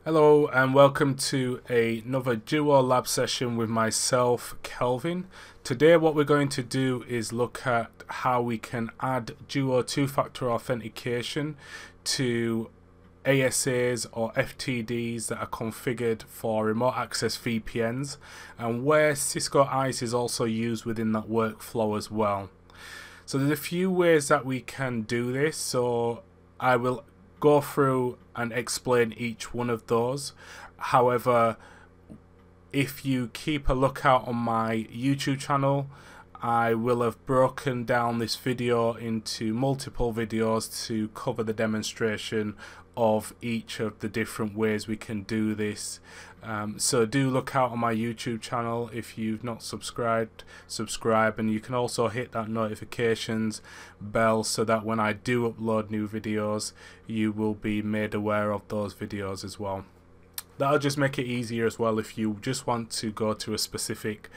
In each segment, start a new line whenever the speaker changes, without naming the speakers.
Hello and welcome to another Duo Lab session with myself, Kelvin. Today what we're going to do is look at how we can add Duo two-factor authentication to ASAs or FTDs that are configured for remote access VPNs, and where Cisco ISE is also used within that workflow as well. So there's a few ways that we can do this, so I will go through and explain each one of those. However, if you keep a lookout on my YouTube channel, I will have broken down this video into multiple videos to cover the demonstration of each of the different ways we can do this. So do look out on my YouTube channel. If you've not subscribed, subscribe, and you can also hit that notifications bell so that when I do upload new videos you will be made aware of those videos as well. That'll just make it easier as well. If you just want to go to a specific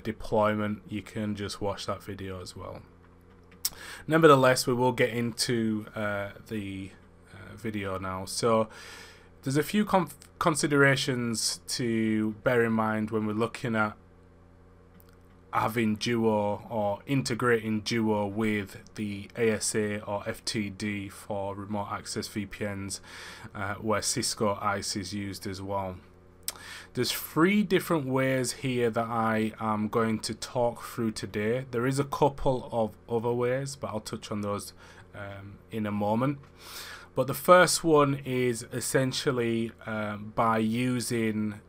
deployment, you can just watch that video as well. Nevertheless, we will get into the video now. So there's a few considerations to bear in mind when we're looking at having Duo or integrating Duo with the ASA or FTD for remote access VPNs, where Cisco ISE is used as well. There's three different ways here that I am going to talk through today. There is a couple of other ways, but I'll touch on those in a moment. But the first one is essentially by using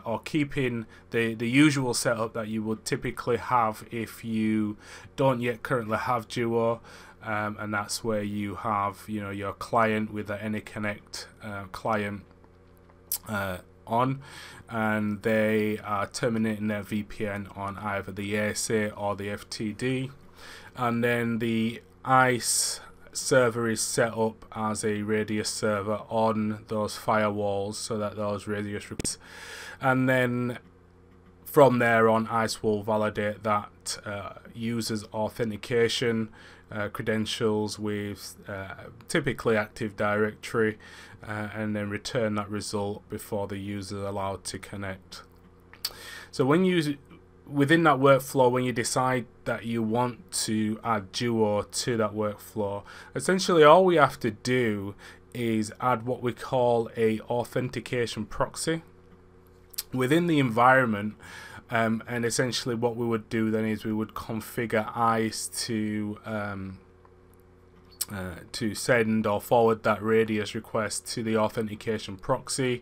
or keeping the usual setup that you would typically have if you don't yet currently have Duo, and that's where you have your client with the AnyConnect client on, and they are terminating their VPN on either the ASA or the FTD, and then the ISE server is set up as a radius server on those firewalls so that those radius requests, and then from there on ISE will validate that user's authentication credentials with typically Active Directory, and then return that result before the user is allowed to connect. So when you within that workflow, when you decide that you want to add Duo to that workflow, essentially all we have to do is add what we call a authentication proxy within the environment, and essentially what we would do then is we would configure ISE to send or forward that radius request to the authentication proxy,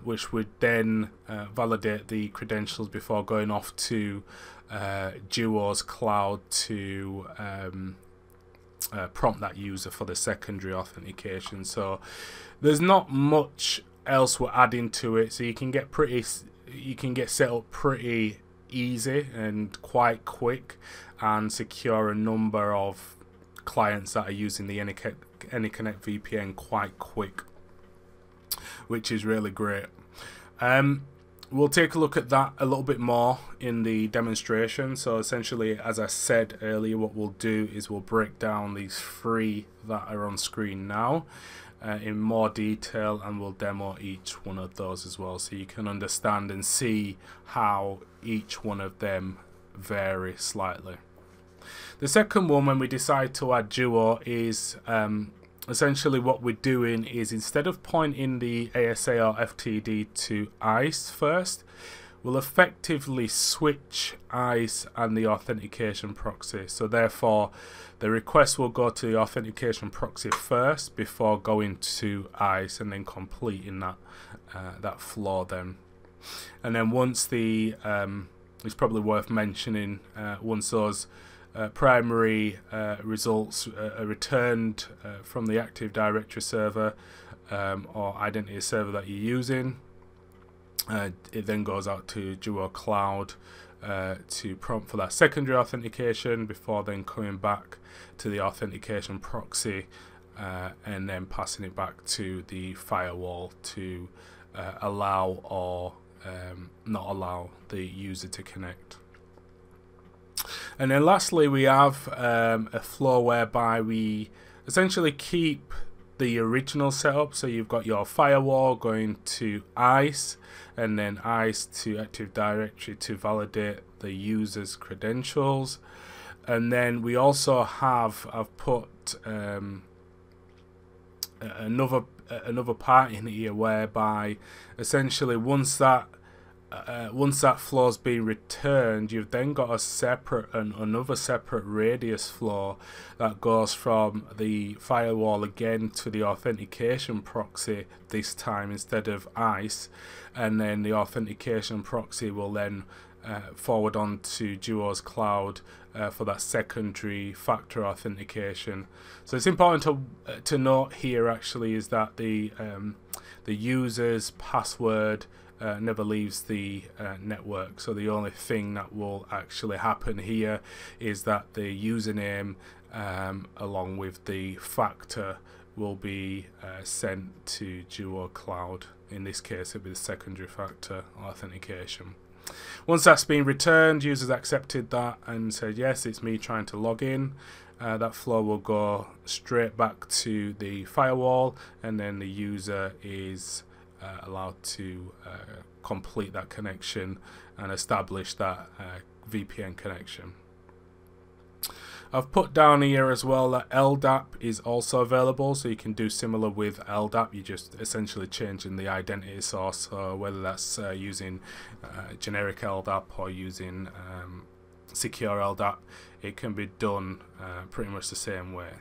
which would then validate the credentials before going off to Duo's cloud to prompt that user for the secondary authentication. So there's not much else we're adding to it, so you can get set up pretty easy and quite quick and secure a number of clients that are using the AnyConnect VPN quite quick, which is really great. We'll take a look at that a little bit more in the demonstration. So essentially, as I said earlier, what we'll do is we'll break down these three that are on screen now in more detail, and we'll demo each one of those as well, so you can understand and see how each one of them vary slightly. The second one, when we decide to add Duo, is essentially what we're doing is, instead of pointing the ASA or FTD to ISE first, we'll effectively switch ISE and the authentication proxy. So therefore the request will go to the authentication proxy first before going to ISE and then completing that flow then. And then once the it's probably worth mentioning, once those primary results are returned from the Active Directory server or identity server that you're using, it then goes out to Duo Cloud to prompt for that secondary authentication before then coming back to the authentication proxy and then passing it back to the firewall to allow or not allow the user to connect. And then lastly, we have a flow whereby we essentially keep the original setup. So you've got your firewall going to ISE, and then ISE to Active Directory to validate the user's credentials. And then we also have, I've put another part in here whereby essentially once that flow's been returned, you've then got another separate radius flow that goes from the firewall again to the authentication proxy this time instead of ISE, and then the authentication proxy will then forward on to Duo's cloud for that secondary factor authentication. So it's important to note here actually is that the user's password never leaves the network. So the only thing that will actually happen here is that the username along with the factor will be sent to Duo Cloud. In this case it'll be the secondary factor authentication. Once that's been returned, users accepted that and said yes, it's me trying to log in. That flow will go straight back to the firewall, and then the user is allowed to complete that connection and establish that VPN connection. I've put down here as well that LDAP is also available, so you can do similar with LDAP. You're just essentially changing the identity source, so whether that's using generic LDAP or using secure LDAP, it can be done pretty much the same way.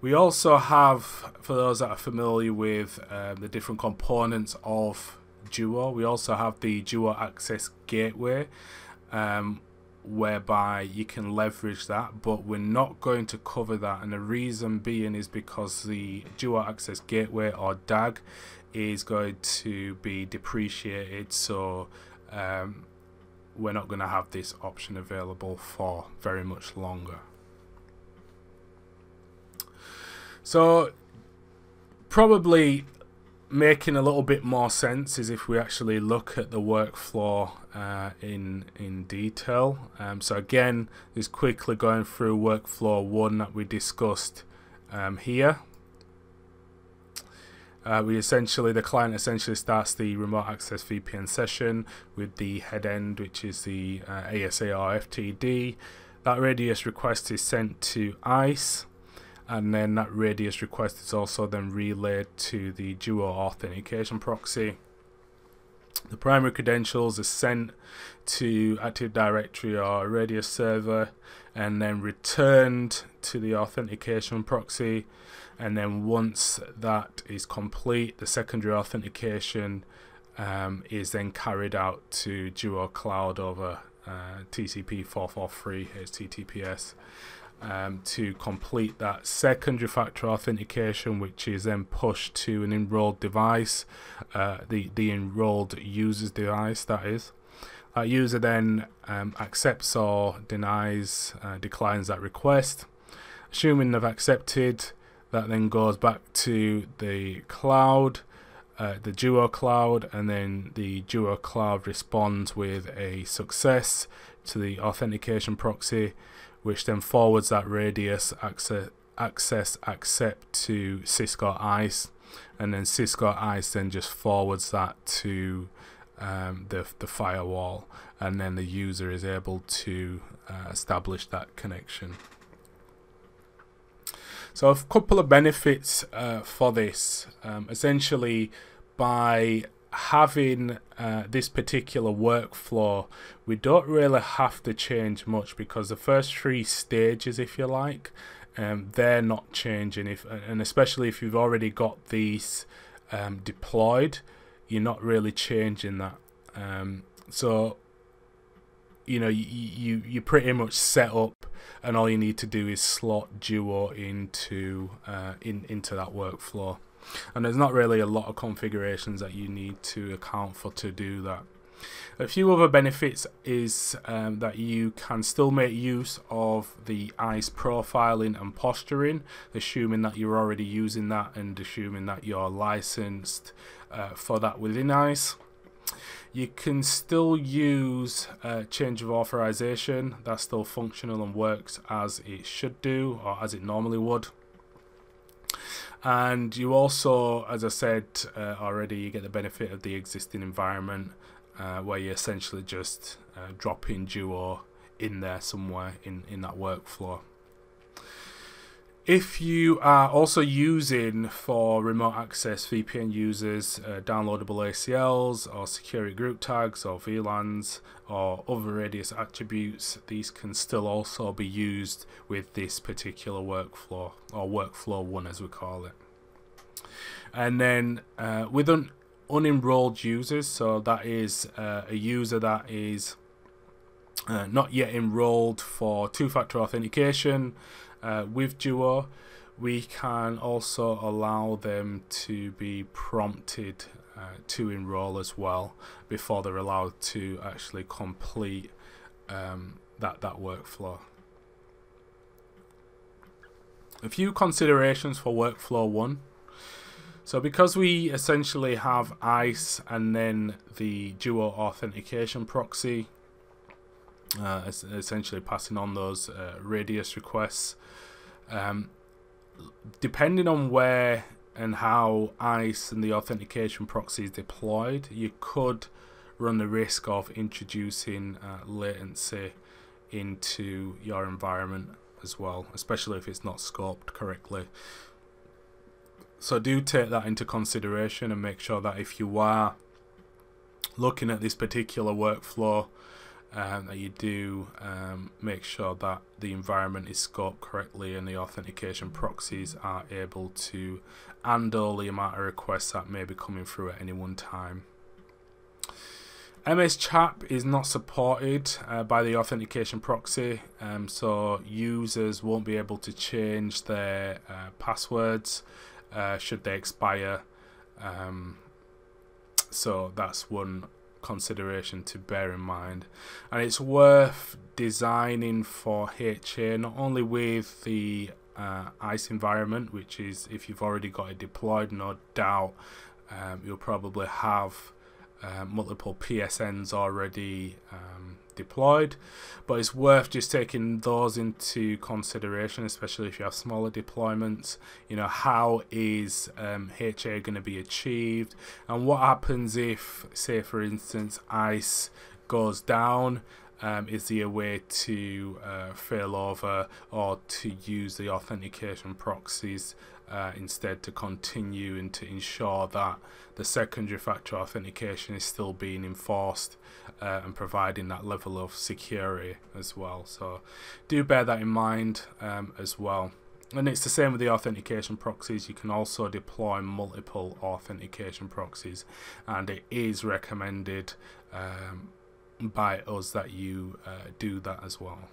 We also have, for those that are familiar with the different components of Duo, we also have the Duo Access Gateway, whereby you can leverage that, but we're not going to cover that, and the reason being is because the Duo Access Gateway, or DAG, is going to be depreciated, so we're not going to have this option available for very much longer. So probably making a little bit more sense is if we actually look at the workflow in detail. So again, just quickly going through workflow 1 that we discussed here. The client essentially starts the remote access VPN session with the head end, which is the ASA or FTD. That radius request is sent to ISE, and then that radius request is also then relayed to the Duo authentication proxy. The primary credentials are sent to Active Directory or a radius server, and then returned to the authentication proxy. And then once that is complete, the secondary authentication is then carried out to Duo Cloud over TCP 443 HTTPS to complete that secondary factor authentication, which is then pushed to an enrolled device, the enrolled user's device, that is. That user then accepts or declines that request. Assuming they've accepted, that then goes back to the cloud, the Duo Cloud, and then the Duo Cloud responds with a success to the authentication proxy, which then forwards that radius access accept to Cisco ISE, and then Cisco ISE then just forwards that to the firewall, and then the user is able to establish that connection. So a couple of benefits for this. Essentially, by having this particular workflow, we don't really have to change much, because the first 3 stages, if you like, they're not changing. And especially if you've already got these deployed, you're not really changing that. So you know, you pretty much set up, and all you need to do is slot Duo into into that workflow. And there's not really a lot of configurations that you need to account for to do that. A few other benefits is that you can still make use of the ISE profiling and posturing, assuming that you're already using that and assuming that you're licensed for that within ISE. You can still use change of authorization. That's still functional and works as it should do, or as it normally would. And you also, as I said already, you get the benefit of the existing environment where you essentially just drop in Duo in there somewhere in that workflow. If you are also using for remote access VPN users downloadable ACLs or security group tags or VLANs or other radius attributes, these can still also be used with this particular workflow, or workflow 1 as we call it. And then with unenrolled users, so that is a user that is not yet enrolled for two-factor authentication with Duo, we can also allow them to be prompted to enroll as well before they're allowed to actually complete that workflow. A few considerations for workflow 1. So because we essentially have ISE and then the Duo authentication proxy, essentially passing on those radius requests, depending on where and how ISE and the authentication proxy is deployed, you could run the risk of introducing latency into your environment as well, especially if it's not scoped correctly. So do take that into consideration and make sure that if you are looking at this particular workflow, that you do make sure that the environment is scoped correctly and the authentication proxies are able to handle the amount of requests that may be coming through at any one time. MS Chat is not supported by the authentication proxy, so users won't be able to change their passwords should they expire. So that's one consideration to bear in mind, and it's worth designing for HA not only with the ISE environment, which is, if you've already got it deployed, no doubt you'll probably have multiple PSNs already deployed, but it's worth just taking those into consideration, especially if you have smaller deployments. You know, how is HA going to be achieved, and what happens if, say for instance, ISE goes down? Is there a way to fail over or to use the authentication proxies instead to continue and to ensure that the secondary factor authentication is still being enforced and providing that level of security as well? So do bear that in mind as well. And it's the same with the authentication proxies. You can also deploy multiple authentication proxies, and it is recommended by us that you do that as well.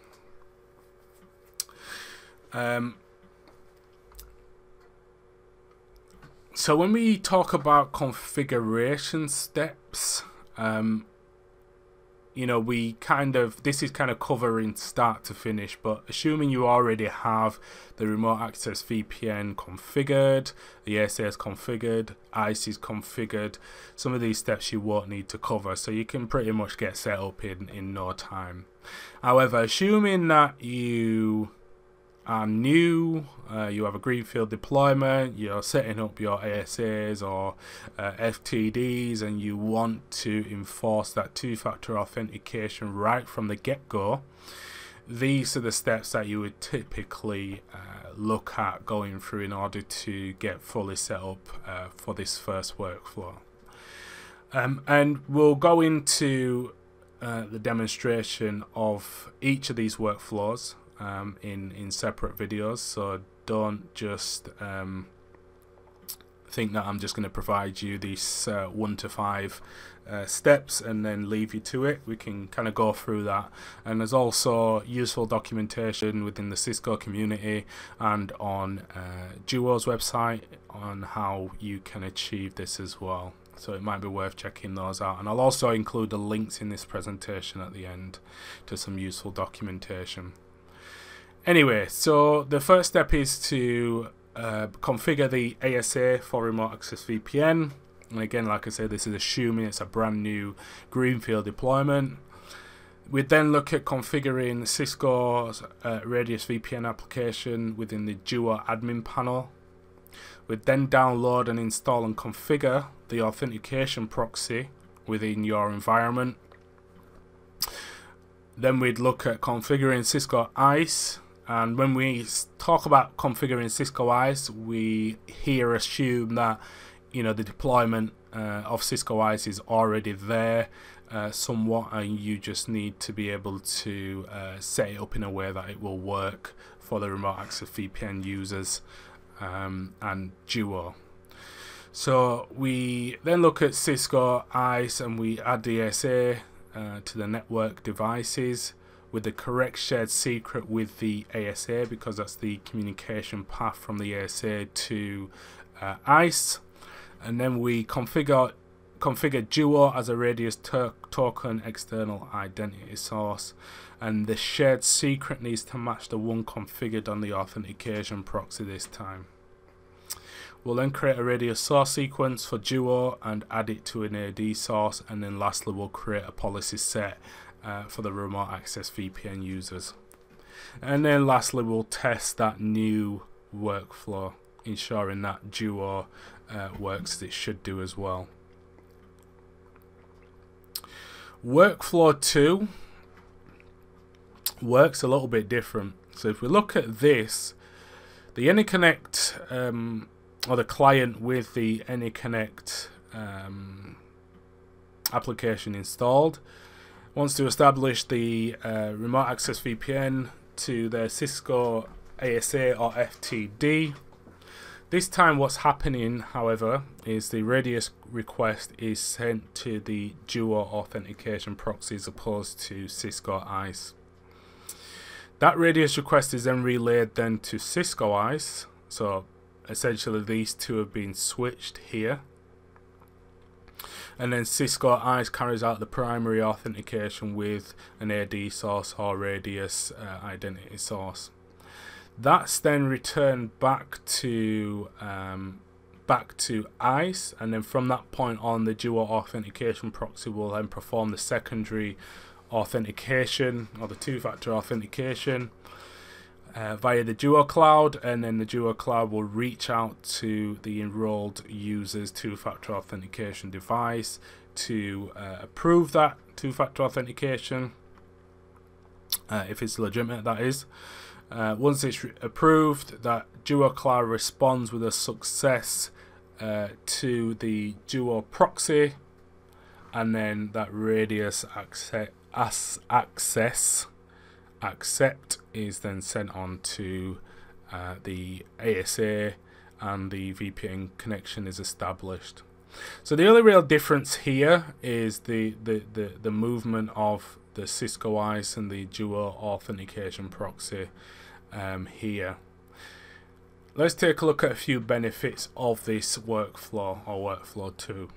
So when we talk about configuration steps, you know, this is kind of covering start to finish, but assuming you already have the remote access VPN configured, the ASA is configured, ISE is configured, some of these steps you won't need to cover, so you can pretty much get set up in no time. However, assuming that you are new, you have a greenfield deployment, you're setting up your ASAs or FTDs, and you want to enforce that two-factor authentication right from the get-go, these are the steps that you would typically look at going through in order to get fully set up for this first workflow. And we'll go into the demonstration of each of these workflows in separate videos, so don't just think that I'm just going to provide you these 1 to 5 steps and then leave you to it. We can kind of go through that, and there's also useful documentation within the Cisco community and on Duo's website on how you can achieve this as well, so it might be worth checking those out. And I'll also include the links in this presentation at the end to some useful documentation. Anyway, so the first step is to configure the ASA for remote access VPN. And again, like I said, this is assuming it's a brand new greenfield deployment. We then look at configuring Cisco's Radius VPN application within the Duo admin panel. We'd then download and install and configure the authentication proxy within your environment. Then we'd look at configuring Cisco ISE, and when we talk about configuring Cisco ISE, we here assume that the deployment of Cisco ISE is already there somewhat, and you just need to be able to set it up in a way that it will work for the remote access VPN users and Duo. So we then look at Cisco ISE and we add the ASA to the network devices with the correct shared secret with the ASA, because that's the communication path from the ASA to ISE. And then we configure Duo as a radius token external identity source, and the shared secret needs to match the one configured on the authentication proxy this time. We'll then create a radius source sequence for Duo and add it to an AD source, and then lastly we'll create a policy set for the remote access VPN users. And then lastly we'll test that new workflow, ensuring that Duo works as it should do as well. Workflow 2 works a little bit different. So if we look at this, the AnyConnect or the client with the AnyConnect application installed wants to establish the remote access VPN to their Cisco ASA or FTD. This time what's happening, however, is the radius request is sent to the Duo authentication proxy as opposed to Cisco ISE. That radius request is then relayed then to Cisco ISE. So essentially these two have been switched here. And then Cisco ISE carries out the primary authentication with an AD source or radius identity source. That's then returned back to ISE, and then from that point on the Duo authentication proxy will then perform the secondary authentication or the two-factor authentication via the Duo cloud, and then the Duo cloud will reach out to the enrolled user's two-factor authentication device to approve that two-factor authentication if it's legitimate, that is. Once it's approved, that Duo cloud responds with a success to the Duo proxy, and then that radius accept is then sent on to the ASA, and the VPN connection is established. So the only real difference here is the movement of the Cisco ISE and the Duo authentication proxy here. Let's take a look at a few benefits of this workflow or workflow 2.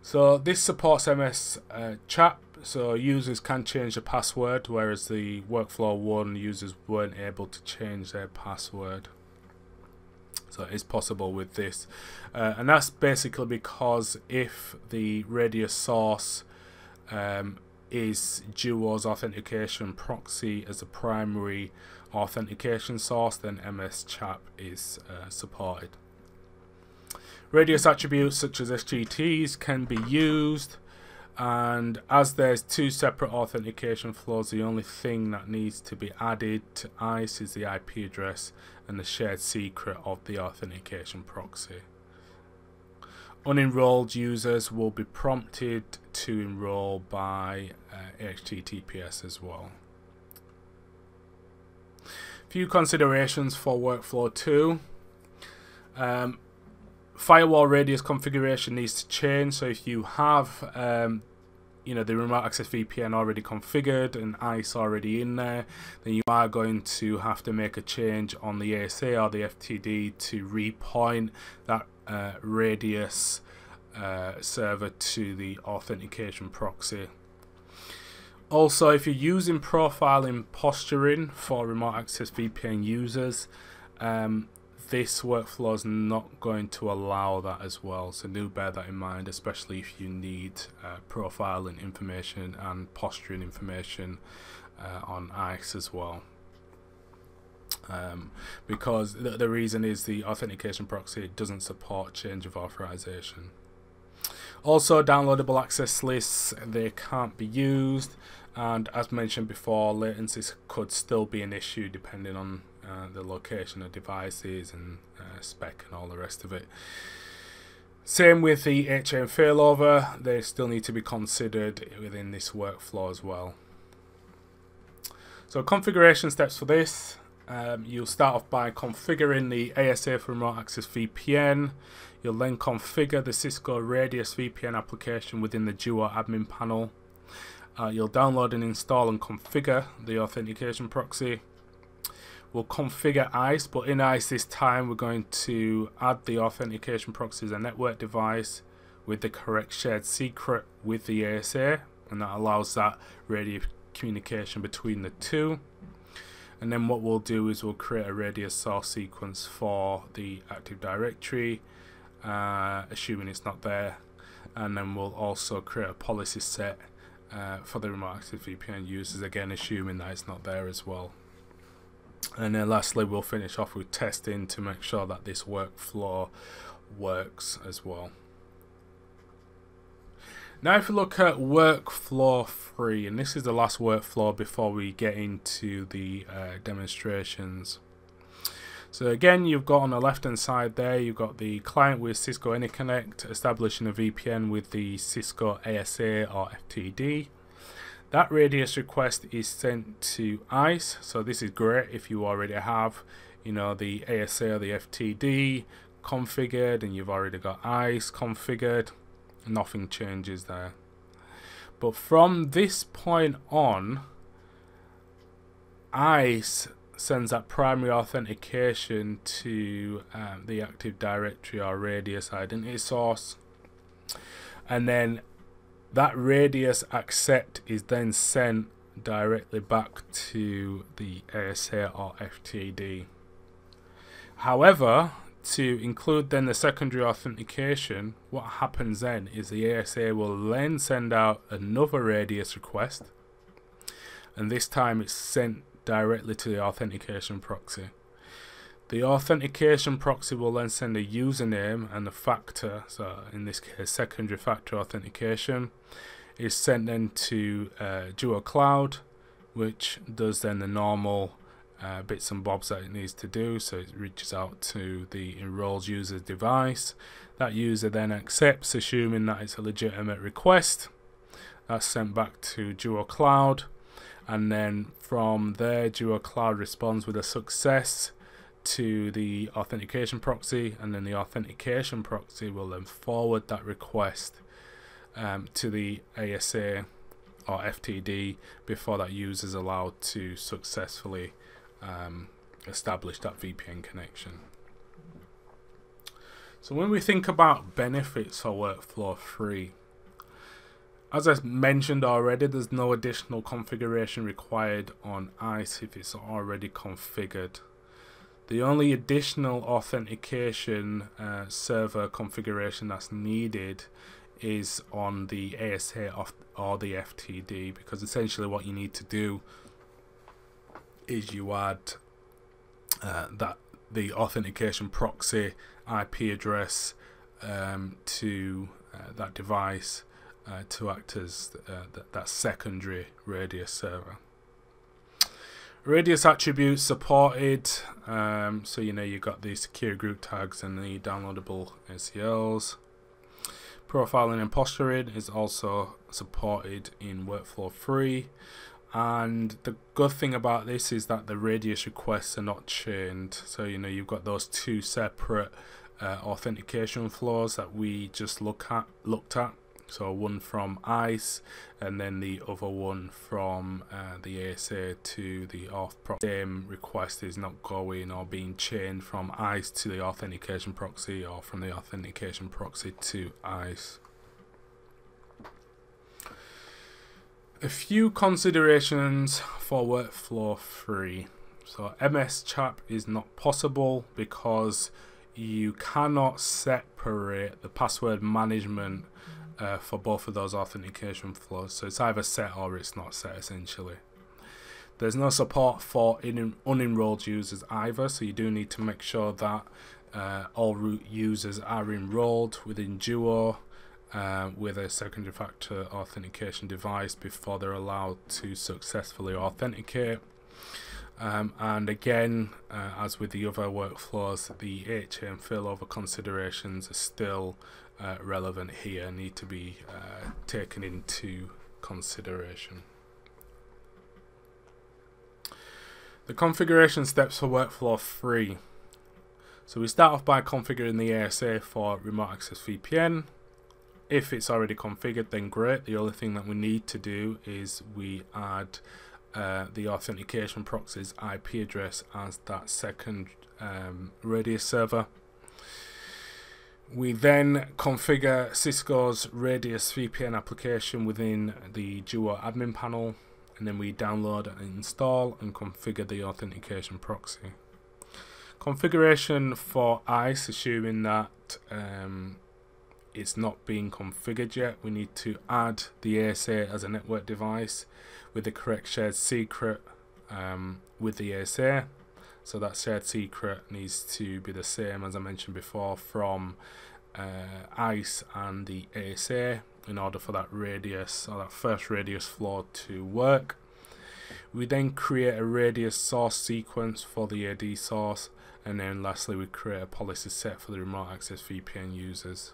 So this supports MS chat, so users can change the password, whereas the workflow 1 users weren't able to change their password. So it is possible with this, and that's basically because if the radius source is Duo's authentication proxy as a primary authentication source, then MS chat is supported. Radius attributes such as SGTs can be used, and as there's two separate authentication flows, the only thing that needs to be added to ISE is the IP address and the shared secret of the authentication proxy. Unenrolled users will be prompted to enroll by HTTPS as well. Few considerations for workflow 2. Firewall radius configuration needs to change. So if you have the remote access VPN already configured and ISE already in there, then you are going to have to make a change on the ASA or the FTD to repoint that radius server to the authentication proxy. Also, if you're using profiling posturing for remote access VPN users, this workflow is not going to allow that as well, so do bear that in mind, especially if you need profiling information and posturing information on ISE as well. because the reason is the authentication proxy doesn't support change of authorization. Also, downloadable access lists, they can't be used, and as mentioned before, latencies could still be an issue depending on the location of devices and spec and all the rest of it. Same with the HM failover, they still need to be considered within this workflow as well. So configuration steps for this. You'll start off by configuring the ASA for remote access VPN. You'll then configure the Cisco Radius VPN application within the Duo admin panel. You'll download and install and configure the authentication proxy. We'll configure ISE, but in ISE this time we're going to add the authentication proxy as a network device with the correct shared secret with the ASA, and that allows that radio communication between the two. And then what we'll do is we'll create a radius source sequence for the Active Directory, assuming it's not there, and then we'll also create a policy set for the remote access VPN users, again assuming that it's not there as well. And then lastly we'll finish off with testing to make sure that this workflow works as well. Now if you look at workflow 3, and this is the last workflow before we get into the demonstrations. So again, you've got on the left hand side there, you've got the client with Cisco AnyConnect establishing a VPN with the Cisco ASA or FTD. That radius request is sent to ISE, so this is great if you already have, you know, the ASA or the FTD configured and you've already got ISE configured. Nothing changes there. But from this point on, ISE sends that primary authentication to the Active Directory or radius identity source, and then that radius accept is then sent directly back to the ASA or FTD. However, to include then the secondary authentication, what happens then is the ASA will then send out another radius request, and this time it's sent directly to the authentication proxy. The authentication proxy will then send a username and a factor, so in this case secondary factor authentication is sent then to Duo Cloud, which does then the normal bits and bobs that it needs to do. So it reaches out to the enrolled user's device. That user then accepts, assuming that it's a legitimate request. That's sent back to Duo Cloud, and then from there Duo Cloud responds with a success to the authentication proxy, and then the authentication proxy will then forward that request to the ASA or FTD before that user is allowed to successfully establish that VPN connection. So when we think about benefits for workflow 3, as I mentioned already, there's no additional configuration required on ISE if it's already configured. The only additional authentication server configuration that's needed is on the ASA or the FTD, because essentially what you need to do is you add the authentication proxy IP address to that device to act as that secondary radius server. Radius attributes supported, so you know you've got the secure group tags and the downloadable ACLs. Profiling and posturing is also supported in workflow 3, and the good thing about this is that the radius requests are not chained, so you know you've got those two separate authentication flows that we just looked at. So one from ISE and then the other one from the ASA to the auth proxy. Same request is not going or being chained from ISE to the authentication proxy or from the authentication proxy to ISE. A few considerations for workflow 3. So MS chat is not possible because you cannot separate the password management for both of those authentication flows. So it's either set or it's not set essentially. There's no support for unenrolled users either, so you do need to make sure that all root users are enrolled within Duo with a secondary factor authentication device before they're allowed to successfully authenticate. And again, as with the other workflows, the HA and failover considerations are still relevant here, need to be taken into consideration. The configuration steps for workflow 3. So we start off by configuring the ASA for remote access VPN. If it's already configured, then great. The only thing that we need to do is we add the authentication proxy's IP address as that second radius server. We then configure Cisco's Radius VPN application within the Duo admin panel, and then we download and install and configure the authentication proxy. Configuration for ISE, assuming that it's not being configured yet, we need to add the ASA as a network device with the correct shared secret with the ASA. So that shared secret needs to be the same as I mentioned before from ISE and the ASA in order for that radius or that first radius floor to work. We then create a radius source sequence for the AD source, and then lastly we create a policy set for the remote access VPN users.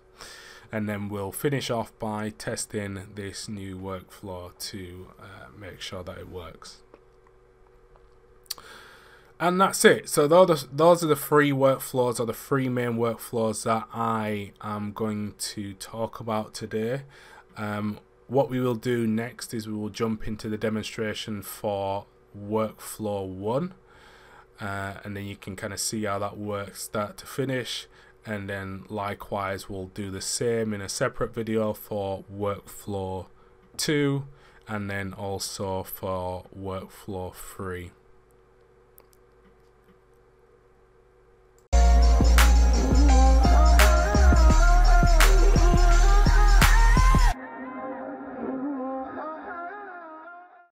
And then we'll finish off by testing this new workflow to make sure that it works. And that's it. So those are the three workflows, or the three main workflows that I am going to talk about today. What we will do next is we will jump into the demonstration for workflow 1. And then you can kind of see how that works start to finish. And then likewise we'll do the same in a separate video for workflow 2 and then also for workflow 3.